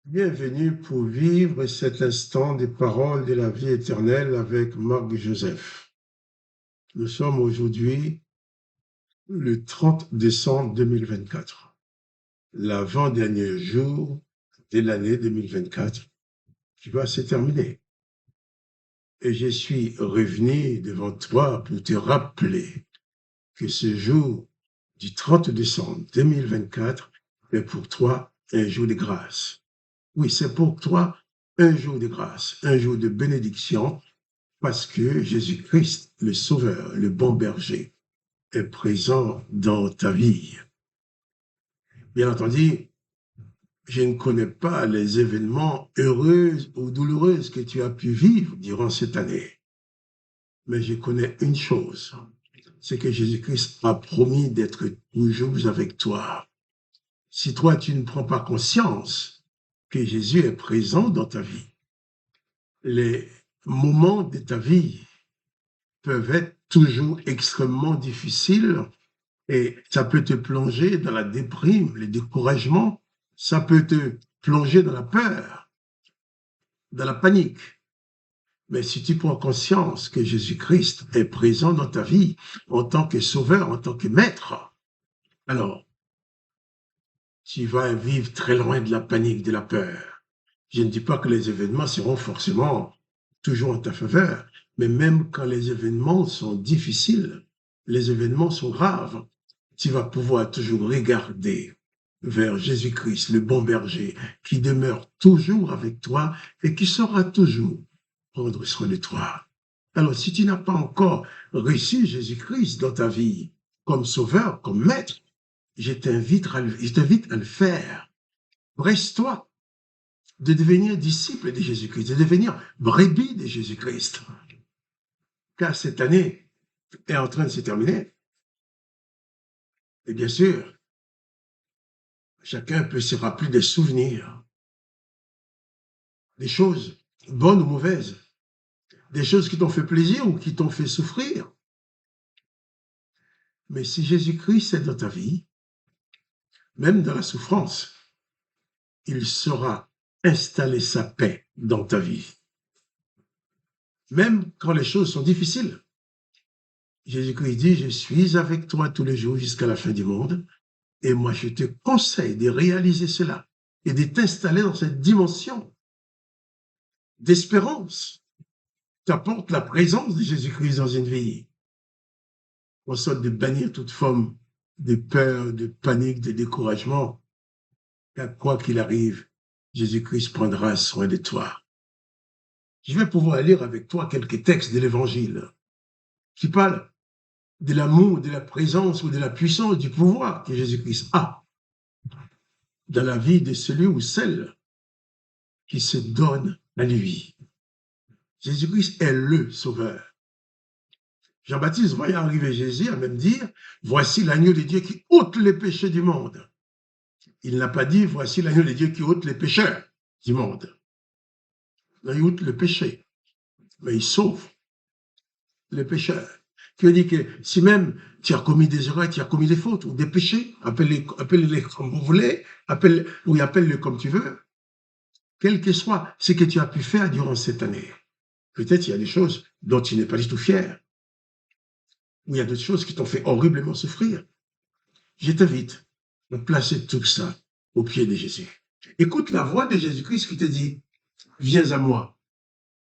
Bienvenue pour vivre cet instant des paroles de la vie éternelle avec Marc Joseph. Nous sommes aujourd'hui le 30 décembre 2024, l'avant-dernier jour de l'année 2024 qui va se terminer. Et je suis revenu devant toi pour te rappeler que ce jour du 30 décembre 2024 est pour toi un jour de grâce. Oui, c'est pour toi un jour de grâce, un jour de bénédiction, parce que Jésus-Christ, le Sauveur, le bon berger, est présent dans ta vie. Bien entendu, je ne connais pas les événements heureux ou douloureux que tu as pu vivre durant cette année, mais je connais une chose, c'est que Jésus-Christ a promis d'être toujours avec toi. Si toi, tu ne prends pas conscience que Jésus est présent dans ta vie, les moments de ta vie peuvent être toujours extrêmement difficiles et ça peut te plonger dans la déprime, le découragement, ça peut te plonger dans la peur, dans la panique. Mais si tu prends conscience que Jésus-Christ est présent dans ta vie en tant que sauveur, en tant que maître, alors tu vas vivre très loin de la panique, de la peur. Je ne dis pas que les événements seront forcément toujours en ta faveur, mais même quand les événements sont difficiles, les événements sont graves, tu vas pouvoir toujours regarder vers Jésus-Christ, le bon berger, qui demeure toujours avec toi et qui saura toujours prendre soin de toi. Alors, si tu n'as pas encore reçu Jésus-Christ dans ta vie comme sauveur, comme maître, je t'invite à le faire. Presse-toi de devenir disciple de Jésus-Christ, de devenir brebis de Jésus-Christ. Car cette année est en train de se terminer. Et bien sûr, chacun peut se rappeler des souvenirs, des choses bonnes ou mauvaises, des choses qui t'ont fait plaisir ou qui t'ont fait souffrir. Mais si Jésus-Christ est dans ta vie, même dans la souffrance, il saura installer sa paix dans ta vie. Même quand les choses sont difficiles. Jésus-Christ dit, je suis avec toi tous les jours jusqu'à la fin du monde. Et moi, je te conseille de réaliser cela et de t'installer dans cette dimension d'espérance. T'apporte la présence de Jésus-Christ dans une vie. En sorte de bannir toute forme de peur, de panique, de découragement. Car quoi qu'il arrive, Jésus-Christ prendra soin de toi. Je vais pouvoir lire avec toi quelques textes de l'Évangile qui parlent de l'amour, de la présence ou de la puissance, du pouvoir que Jésus-Christ a dans la vie de celui ou celle qui se donne à lui. Jésus-Christ est le Sauveur. Jean-Baptiste, voyant arriver Jésus, a même dit, voici l'agneau de Dieu qui ôte les péchés du monde. Il n'a pas dit, voici l'agneau de Dieu qui ôte les pécheurs du monde. Non, il ôte le péché, mais il sauve les pécheurs. Qui veut dire que si même tu as commis des erreurs, tu as commis des fautes ou des péchés, appelle-les comme vous voulez, appelle-les comme tu veux, quel que soit ce que tu as pu faire durant cette année. Peut-être il y a des choses dont tu n'es pas du tout fier, ou il y a d'autres choses qui t'ont fait horriblement souffrir. Je t'invite à placer tout ça au pied de Jésus. Écoute la voix de Jésus-Christ qui te dit, viens à moi,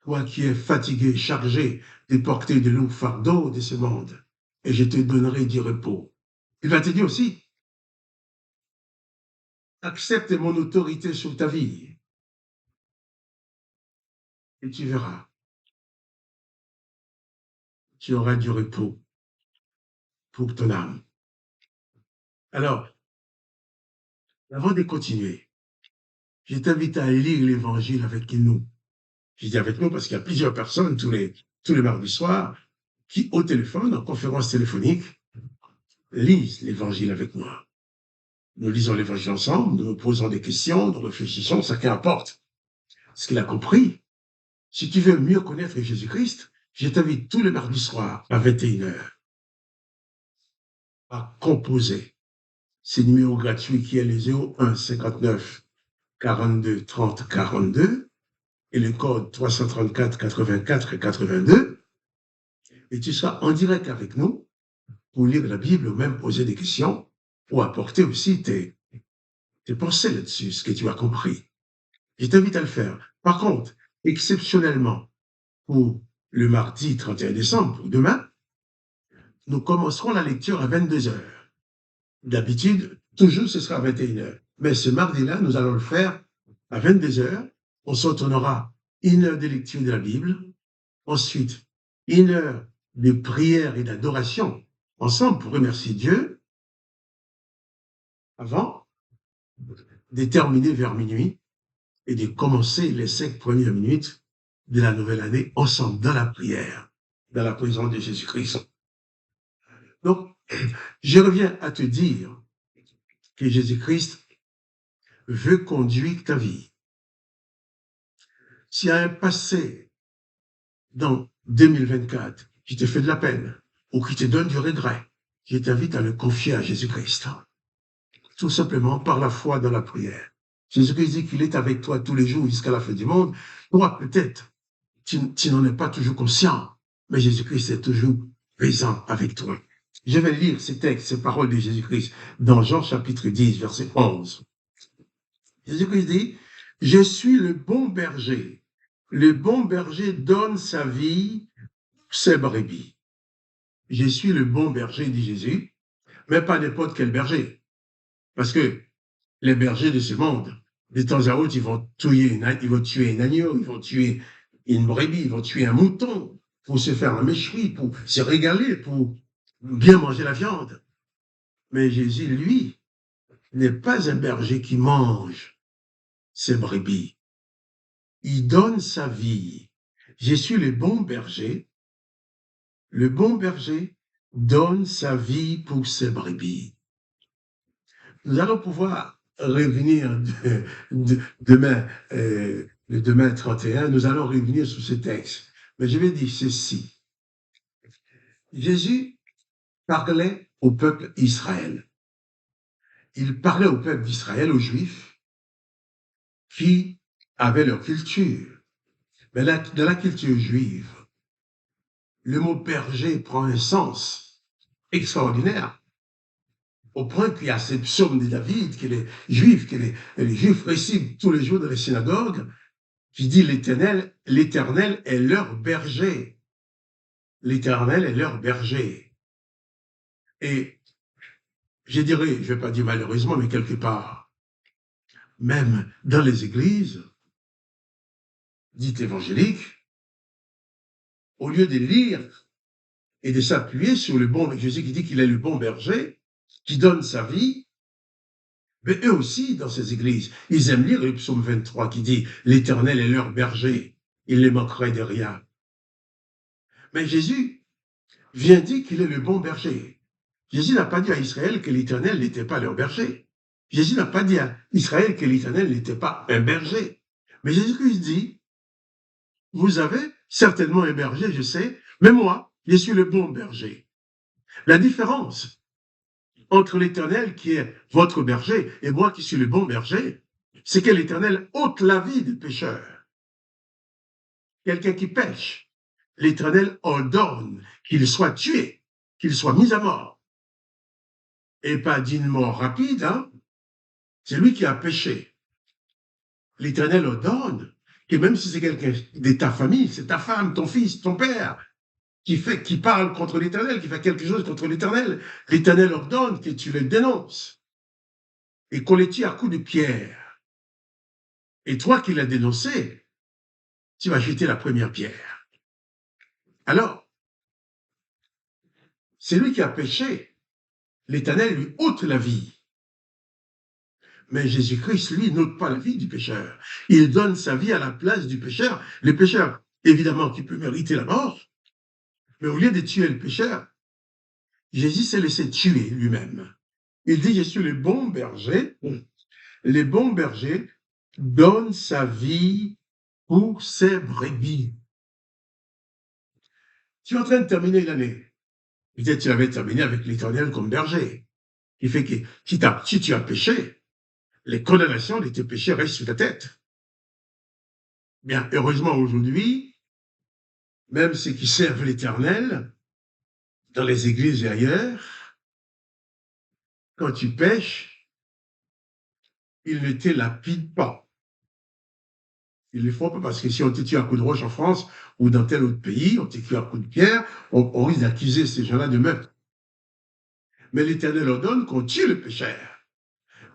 toi qui es fatigué, chargé de porter de lourds fardeaux de ce monde, et je te donnerai du repos. Il va te dire aussi, accepte mon autorité sur ta vie, et tu verras, tu auras du repos pour ton âme. Alors, avant de continuer, je t'invite à lire l'évangile avec nous. Je dis avec nous parce qu'il y a plusieurs personnes tous les mardis soirs qui, au téléphone, en conférence téléphonique, lisent l'évangile avec moi. Nous lisons l'évangile ensemble, nous nous posons des questions, nous réfléchissons, chacun apporte ce qu'il a compris. Si tu veux mieux connaître Jésus-Christ, je t'invite tous les mardis soirs à 21h à composer ce numéro gratuit qui est le 01 59 42 30 42 et le code 334 84 et 82. Et tu seras en direct avec nous pour lire la Bible ou même poser des questions ou apporter aussi tes pensées là-dessus, ce que tu as compris. Je t'invite à le faire. Par contre, exceptionnellement, pour le mardi 31 décembre, pour demain, nous commencerons la lecture à 22 heures. D'habitude, toujours ce sera à 21 heures. Mais ce mardi-là, nous allons le faire à 22 heures. On s'entonnera 1 heure de lecture de la Bible, ensuite 1 heure de prière et d'adoration ensemble pour remercier Dieu, avant de terminer vers minuit et de commencer les 5 premières minutes de la nouvelle année ensemble dans la prière, dans la présence de Jésus-Christ. Donc, je reviens à te dire que Jésus-Christ veut conduire ta vie. S'il y a un passé dans 2024 qui te fait de la peine ou qui te donne du regret, je t'invite à le confier à Jésus-Christ. Tout simplement par la foi dans la prière. Jésus-Christ dit qu'il est avec toi tous les jours jusqu'à la fin du monde. Toi, peut-être, tu n'en es pas toujours conscient, mais Jésus-Christ est toujours présent avec toi. Je vais lire ces textes, ces paroles de Jésus-Christ dans Jean chapitre 10, verset 11. Jésus-Christ dit, « Je suis le bon berger. Le bon berger donne sa vie pour ses brebis. » Je suis le bon berger, dit Jésus, mais pas n'importe quel berger. Parce que les bergers de ce monde, de temps à autre, ils vont tuer un agneau, ils vont tuer une brebis, ils vont tuer un mouton pour se faire un méchoui, pour se régaler, pour bien manger la viande. Mais Jésus, lui, n'est pas un berger qui mange ses brebis. Il donne sa vie. Je suis le bon berger. Le bon berger donne sa vie pour ses brebis. Nous allons pouvoir revenir demain, le demain 31, nous allons revenir sur ce texte. Mais je vais dire ceci. Jésus parlait au peuple Israël. Il parlait au peuple d'Israël, aux Juifs, qui avaient leur culture. Mais dans la culture juive, le mot berger prend un sens extraordinaire, au point qu'il y a cette psaume de David que les Juifs récitent tous les jours dans les synagogues, qui dit l'Éternel est leur berger. L'Éternel est leur berger. Et je dirais, je ne vais pas dire malheureusement, mais quelque part, même dans les églises dites évangéliques, au lieu de lire et de s'appuyer sur le bon Jésus qui dit qu'il est le bon berger, qui donne sa vie, mais eux aussi, dans ces églises, ils aiment lire le psaume 23 qui dit « L'Éternel est leur berger, il ne manquerait de rien ». Mais Jésus vient dire qu'il est le bon berger. Jésus n'a pas dit à Israël que l'Éternel n'était pas leur berger. Jésus n'a pas dit à Israël que l'Éternel n'était pas un berger. Mais Jésus-Christ dit, vous avez certainement un berger, je sais, mais moi, je suis le bon berger. La différence entre l'Éternel qui est votre berger et moi qui suis le bon berger, c'est que l'Éternel ôte la vie du pécheur. Quelqu'un qui pêche, l'Éternel ordonne qu'il soit tué, qu'il soit mis à mort. Et pas d'une mort rapide, hein? C'est lui qui a péché. L'Éternel ordonne que même si c'est quelqu'un de ta famille, c'est ta femme, ton fils, ton père, qui parle contre l'Éternel, qui fait quelque chose contre l'Éternel, l'Éternel ordonne que tu le dénonces et qu'on les tue à coups de pierre. Et toi qui l'as dénoncé, tu vas jeter la première pierre. Alors, c'est lui qui a péché. L'Éternel lui ôte la vie. Mais Jésus-Christ, lui, n'ôte pas la vie du pécheur. Il donne sa vie à la place du pécheur. Le pécheur, évidemment, qui peut mériter la mort, mais au lieu de tuer le pécheur, Jésus s'est laissé tuer lui-même. Il dit, je suis le bon berger. Le bon berger donne sa vie pour ses brebis. Tu es en train de terminer l'année. Peut-être tu avais terminé avec l'Éternel comme berger. Qui fait que si tu as péché, les condamnations de tes péchés restent sur ta tête. Bien, heureusement aujourd'hui, même ceux qui servent l'Éternel, dans les églises et ailleurs, quand tu pêches, ils ne te lapident pas. Ils ne le font pas parce que si on te tue à coup de roche en France ou dans tel autre pays, on te tue à coup de pierre, on risque d'accuser ces gens-là de meurtre. Mais l'Éternel ordonne qu'on tue le pécheur.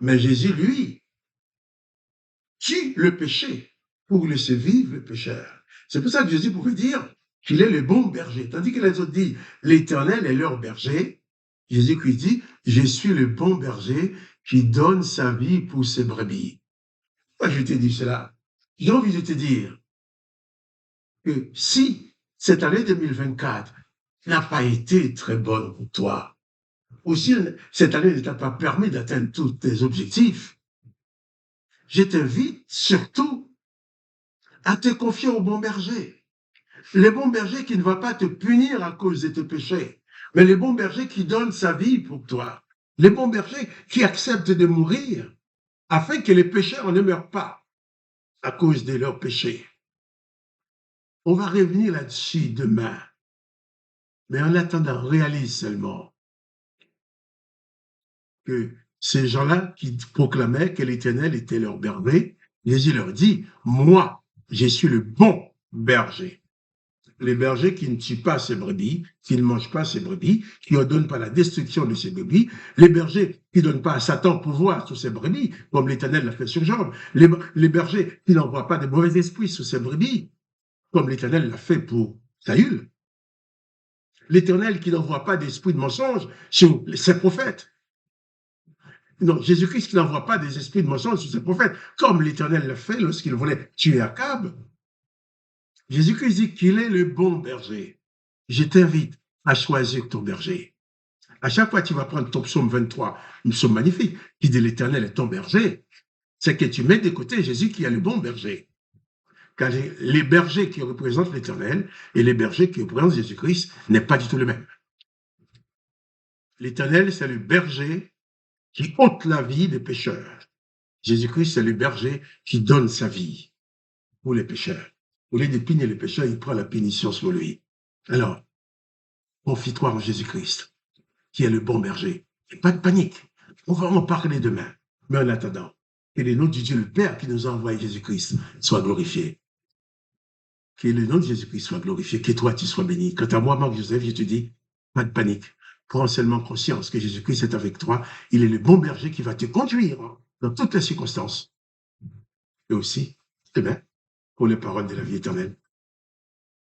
Mais Jésus, lui, tue le péché pour laisser vivre le pécheur. C'est pour ça que Jésus pouvait dire qu'il est le bon berger. Tandis que les autres disent, l'Éternel est leur berger. Jésus qui dit, je suis le bon berger qui donne sa vie pour ses brebis. Pourquoi je te dis cela? J'ai envie de te dire que si cette année 2024 n'a pas été très bonne pour toi, ou si cette année ne t'a pas permis d'atteindre tous tes objectifs, je t'invite surtout à te confier au bon berger. Le bon berger qui ne va pas te punir à cause de tes péchés, mais le bon berger qui donne sa vie pour toi. Le bon berger qui accepte de mourir afin que les pécheurs ne meurent pas à cause de leurs péchés. On va revenir là-dessus demain. Mais en attendant, réalise seulement que ces gens-là qui proclamaient que l'Éternel était leur berger, Jésus leur dit, moi, je suis le bon berger. Les bergers qui ne tuent pas ces brebis, qui ne mangent pas ces brebis, qui ne donnent pas la destruction de ces brebis, les bergers qui ne donnent pas à Satan pouvoir sur ces brebis, comme l'Éternel l'a fait sur Job, les bergers qui n'envoient pas de mauvais esprits sur ces brebis, comme l'Éternel l'a fait pour Saül, l'Éternel qui n'envoie pas d'esprit de mensonge sur ses prophètes. Non, Jésus-Christ qui n'envoie pas des esprits de mensonge sur ses prophètes, comme l'Éternel l'a fait lorsqu'il voulait tuer Akab. Jésus-Christ dit qu'il est le bon berger. Je t'invite à choisir ton berger. À chaque fois que tu vas prendre ton psaume 23, un psaume magnifique, qui dit l'Éternel est ton berger, c'est que tu mets de côté Jésus qui est le bon berger. Car les bergers qui représentent l'Éternel et les bergers qui représentent Jésus-Christ n'est pas du tout le même. L'Éternel, c'est le berger qui ôte la vie des pécheurs. Jésus-Christ, c'est le berger qui donne sa vie pour les pécheurs. Au lieu de punir les pécheurs, il prend la punition sur lui. Alors, confie-toi en Jésus-Christ, qui est le bon berger. Et pas de panique. On va en parler demain. Mais en attendant, que le nom de Dieu le Père qui nous a envoyé Jésus-Christ soit glorifié. Que le nom de Jésus-Christ soit glorifié. Que toi, tu sois béni. Quant à moi, Marc-Joseph, je te dis, pas de panique. Prends seulement conscience que Jésus-Christ est avec toi. Il est le bon berger qui va te conduire dans toutes les circonstances. Et aussi, demain, pour les paroles de la vie éternelle.